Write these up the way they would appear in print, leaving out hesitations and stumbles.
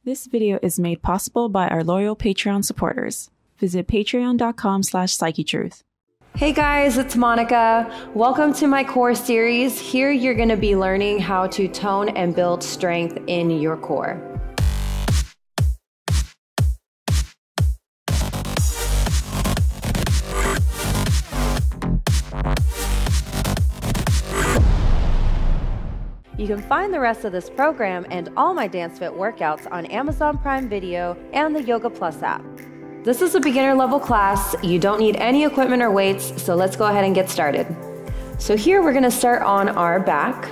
This video is made possible by our loyal Patreon supporters. Visit patreon.com/Psychetruth. Hey guys, it's Monica. Welcome to my core series. Here you're going to be learning how to tone and build strength in your core. You can find the rest of this program and all my Dance Fit workouts on Amazon Prime Video and the Yoga Plus app. This is a beginner level class. You don't need any equipment or weights, so let's go ahead and get started. So here we're gonna start on our back,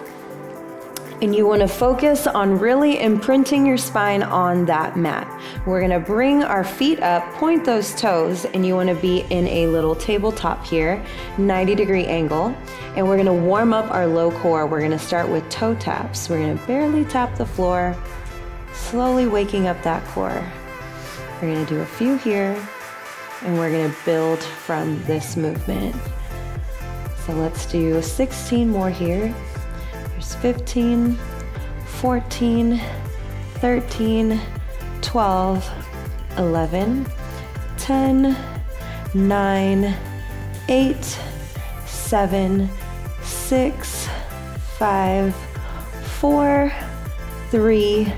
and you wanna focus on really imprinting your spine on that mat. We're gonna bring our feet up, point those toes, and you wanna be in a little tabletop here, 90-degree angle. And we're gonna warm up our low core. We're gonna start with toe taps. We're gonna barely tap the floor, slowly waking up that core. We're gonna do a few here, and we're gonna build from this movement. So let's do 16 more here. There's 15, 14, 13, 12, 11, 10, 9, 8, 7, 6, 5, 4, 3,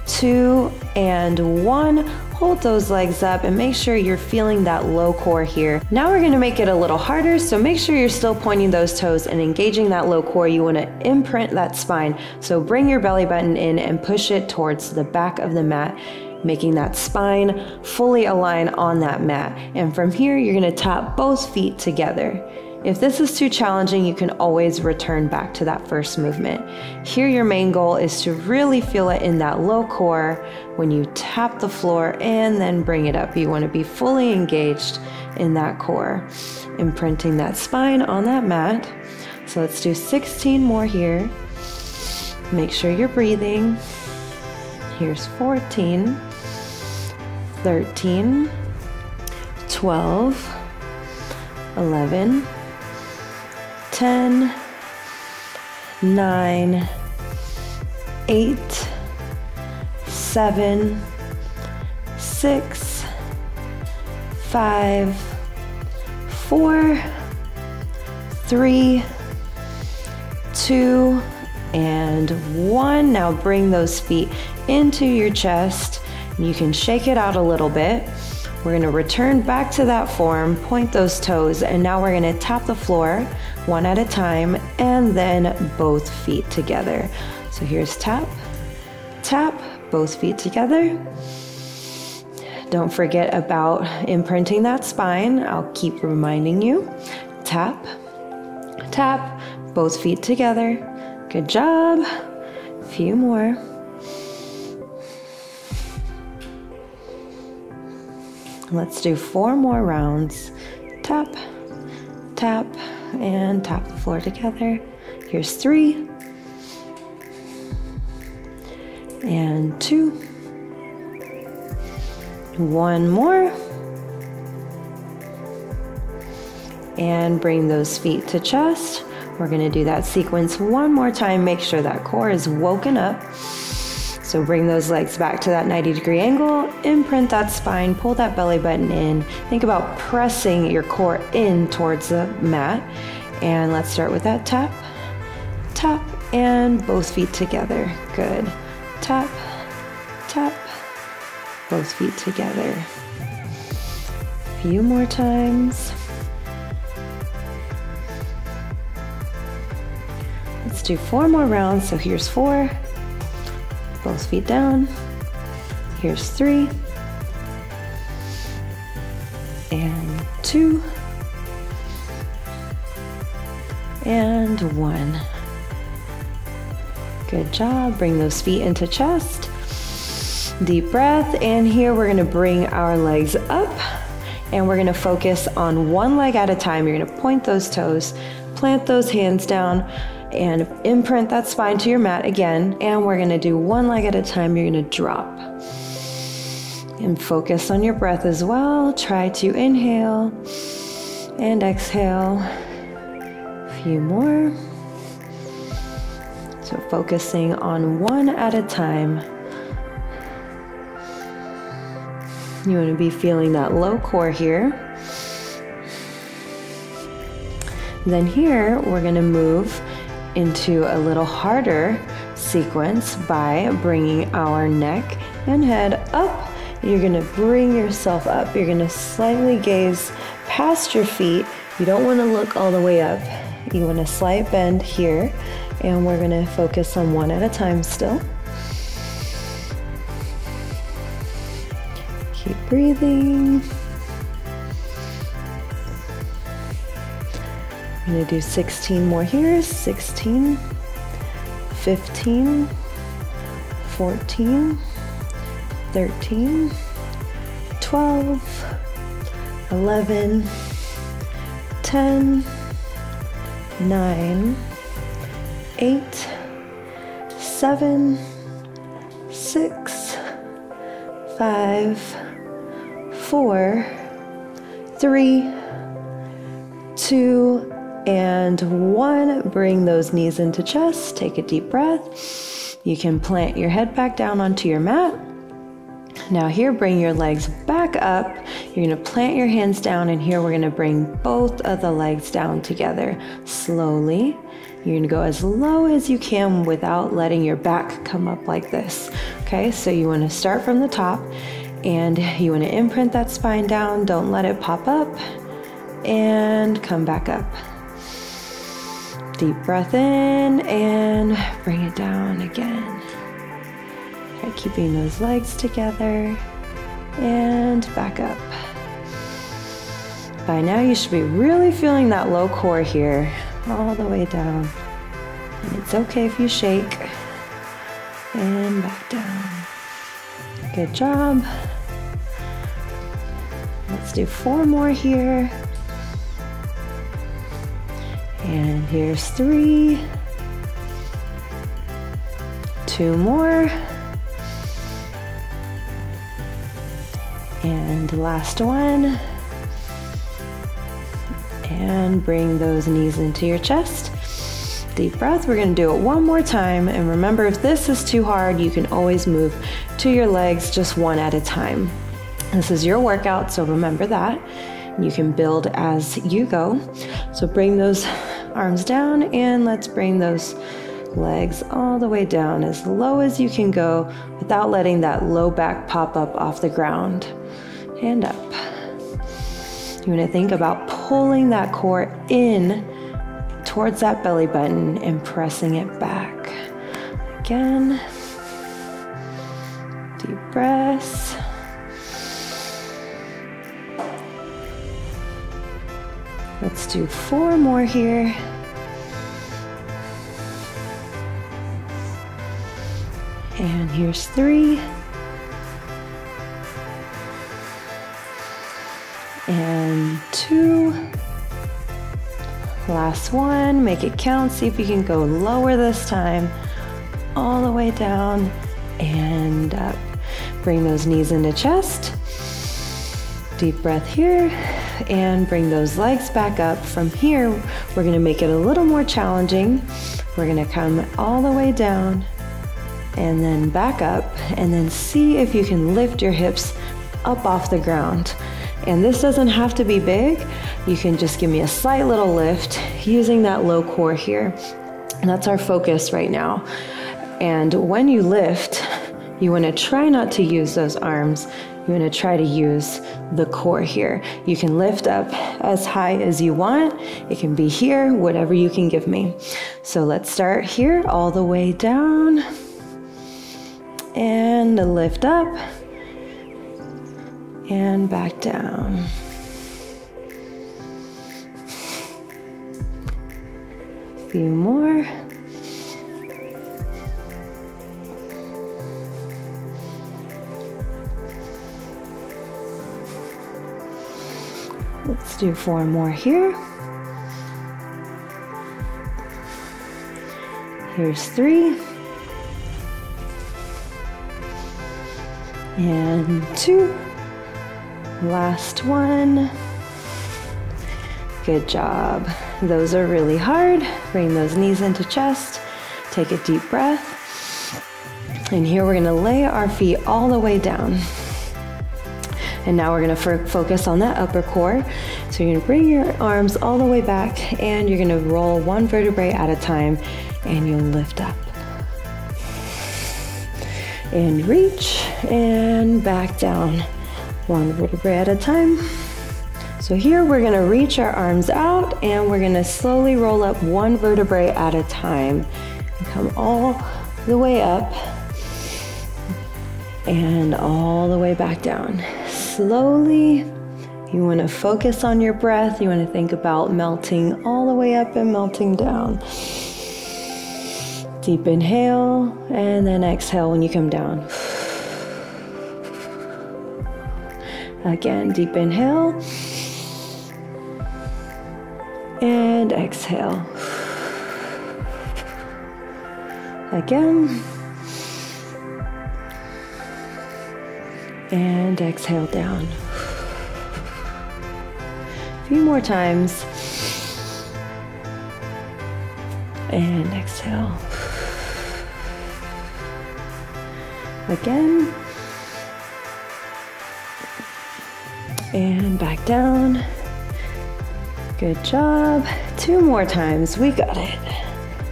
2, and 1. Hold those legs up and make sure you're feeling that low core here. Now we're gonna make it a little harder, so make sure you're still pointing those toes and engaging that low core. You wanna imprint that spine. So bring your belly button in and push it towards the back of the mat, making that spine fully align on that mat. And from here, you're gonna tap both feet together. If this is too challenging, you can always return back to that first movement. Here, your main goal is to really feel it in that low core when you tap the floor and then bring it up. You want to be fully engaged in that core, imprinting that spine on that mat. So let's do 16 more here. Make sure you're breathing. Here's 14, 13, 12, 11, 10, 9, 8, 7, 6, 5, 4, 3, 2, and 1. Now bring those feet into your chest, and you can shake it out a little bit. We're gonna return back to that form, point those toes, and now we're gonna tap the floor one at a time, and then both feet together. So here's tap, tap, both feet together. Don't forget about imprinting that spine. I'll keep reminding you. Tap, tap, both feet together. Good job. A few more. Let's do 4 more rounds. Tap, tap, and tap the floor together. Here's 3, and 2, 1 more, and bring those feet to chest. We're gonna do that sequence one more time. Make sure that core is woken up. So bring those legs back to that 90-degree angle, imprint that spine, pull that belly button in. Think about pressing your core in towards the mat. And let's start with that tap, tap, and both feet together. Good. Tap, tap, both feet together. A few more times. Let's do 4 more rounds. So here's 4. Both feet down. Here's 3. And 2. And 1. Good job. Bring those feet into chest. Deep breath. And here we're gonna bring our legs up, and we're gonna focus on one leg at a time. You're gonna point those toes, plant those hands down, and imprint that spine to your mat again. And we're gonna do one leg at a time. You're gonna drop and focus on your breath as well. Try to inhale and exhale. A few more. So focusing on one at a time. You want to be feeling that low core here. Then here, we're going to move into a little harder sequence by bringing our neck and head up. You're going to bring yourself up. You're going to slightly gaze past your feet. You don't want to look all the way up. You want a slight bend here, and we're going to focus on one at a time still. Keep breathing. I'm going to do 16 more here. 16, 15, 14, 13, 12, 11, 10, 9, 8, 7, 6, 5, 4, 3, 2, and 1. Bring those knees into chest. Take a deep breath. You can plant your head back down onto your mat. Now here, bring your legs back up. You're going to plant your hands down, and here we're going to bring both of the legs down together slowly. You're going to go as low as you can without letting your back come up like this. Okay, so you want to start from the top, and you want to imprint that spine down. Don't let it pop up, and come back up. Deep breath in and bring it down again. Okay, keeping those legs together and back up. By now you should be really feeling that low core here, all the way down. And it's okay if you shake. And back down. Good job. Let's do 4 more here. And here's 3, 2 more, and last one, and bring those knees into your chest. Deep breath. We're going to do it one more time, and remember, if this is too hard, you can always move to your legs just one at a time. This is your workout, so remember that. You can build as you go. So bring those arms down, and let's bring those legs all the way down as low as you can go without letting that low back pop up off the ground. And up. You want to think about pulling that core in towards that belly button and pressing it back. Again. Deep breaths. Let's do 4 more here. And here's 3. And 2. Last one, make it count. See if you can go lower this time. All the way down and up. Bring those knees into chest. Deep breath here. And bring those legs back up. From here, we're going to make it a little more challenging. We're going to come all the way down and then back up, and then see if you can lift your hips up off the ground. And this doesn't have to be big. You can just give me a slight little lift using that low core here. And that's our focus right now. And when you lift, you want to try not to use those arms. You want to try to use the core here. You can lift up as high as you want. It can be here, whatever you can give me. So let's start here, all the way down. And lift up. And back down. A few more. Let's do 4 more here. Here's 3. And 2. Last one. Good job. Those are really hard. Bring those knees into chest. Take a deep breath. And here we're going to lay our feet all the way down. And now we're gonna focus on that upper core. So you're gonna bring your arms all the way back and you're gonna roll one vertebrae at a time and you'll lift up. And reach and back down, one vertebrae at a time. So here we're gonna reach our arms out and we're gonna slowly roll up one vertebrae at a time. And come all the way up and all the way back down. Slowly, you wanna focus on your breath. You wanna think about melting all the way up and melting down. Deep inhale and then exhale when you come down. Again, deep inhale. And exhale. Again. And exhale down. A few more times. And exhale. Again. And back down. Good job. Two more times. We got it.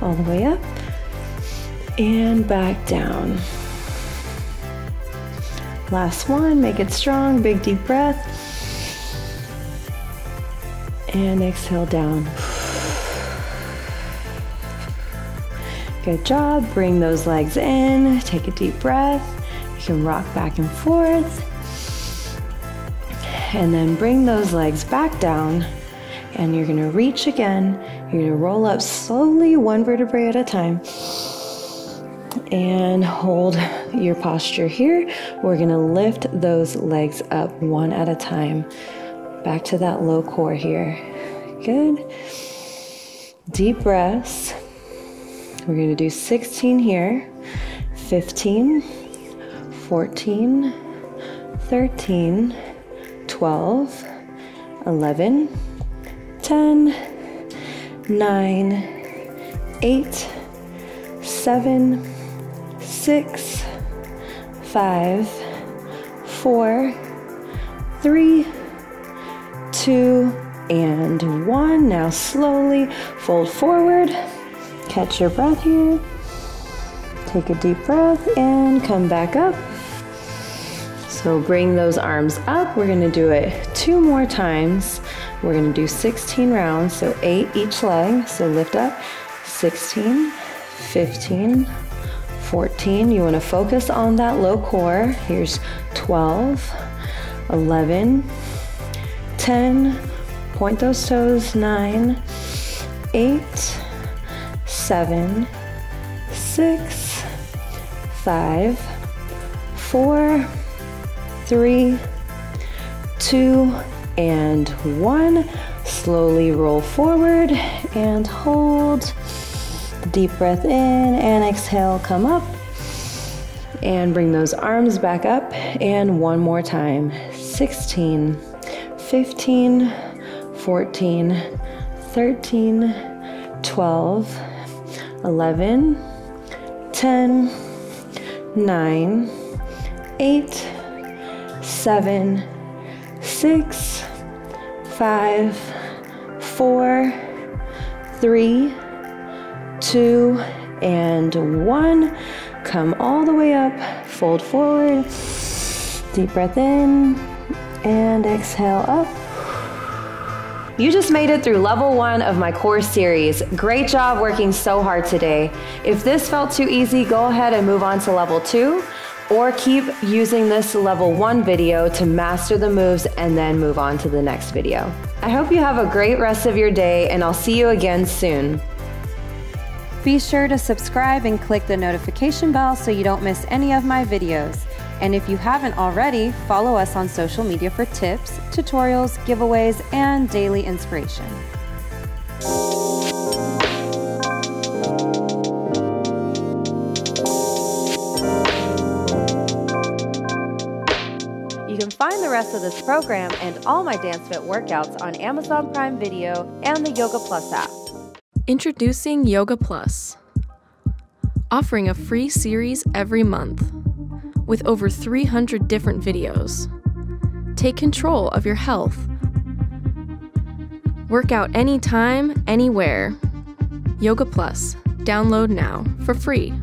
All the way up and back down. Last one. Make it strong. Big deep breath. And exhale down. Good job. Bring those legs in. Take a deep breath. You can rock back and forth. And then bring those legs back down. And you're gonna reach again. You're gonna roll up slowly, one vertebrae at a time. And hold your posture here. We're gonna lift those legs up one at a time. Back to that low core here. Good. Deep breaths. We're gonna do 16 here. 15, 14, 13, 12, 11, 10, 9, 8, 7, 6, 5, 4, 3, 2, and 1. Now slowly fold forward. Catch your breath here. Take a deep breath and come back up. So bring those arms up. We're gonna do it 2 more times. We're gonna do 16 rounds, so 8 each leg. So lift up, 16, 15, 14. You wanna focus on that low core. Here's 12, 11, 10, point those toes, 9, 8, 7, 6, 5, 4, 3, 2, and 1. Slowly roll forward and hold. Deep breath in and exhale, come up. And bring those arms back up. And one more time. 16, 15, 14, 13, 12, 11, 10, 9, 8, 7, 6, 5, 4, 3, 2, and 1. Come all the way up, fold forward, deep breath in, and exhale up. You just made it through level 1 of my core series. Great job working so hard today. If this felt too easy, go ahead and move on to level 2, or keep using this level 1 video to master the moves and then move on to the next video. I hope you have a great rest of your day, and I'll see you again soon. Be sure to subscribe and click the notification bell so you don't miss any of my videos. And if you haven't already, follow us on social media for tips, tutorials, giveaways, and daily inspiration. You can find the rest of this program and all my Dance Fit workouts on Amazon Prime Video and the Yoga Plus app. Introducing Yoga Plus, offering a free series every month with over 300 different videos. Take control of your health. Work out anytime, anywhere. Yoga Plus. Download now for free.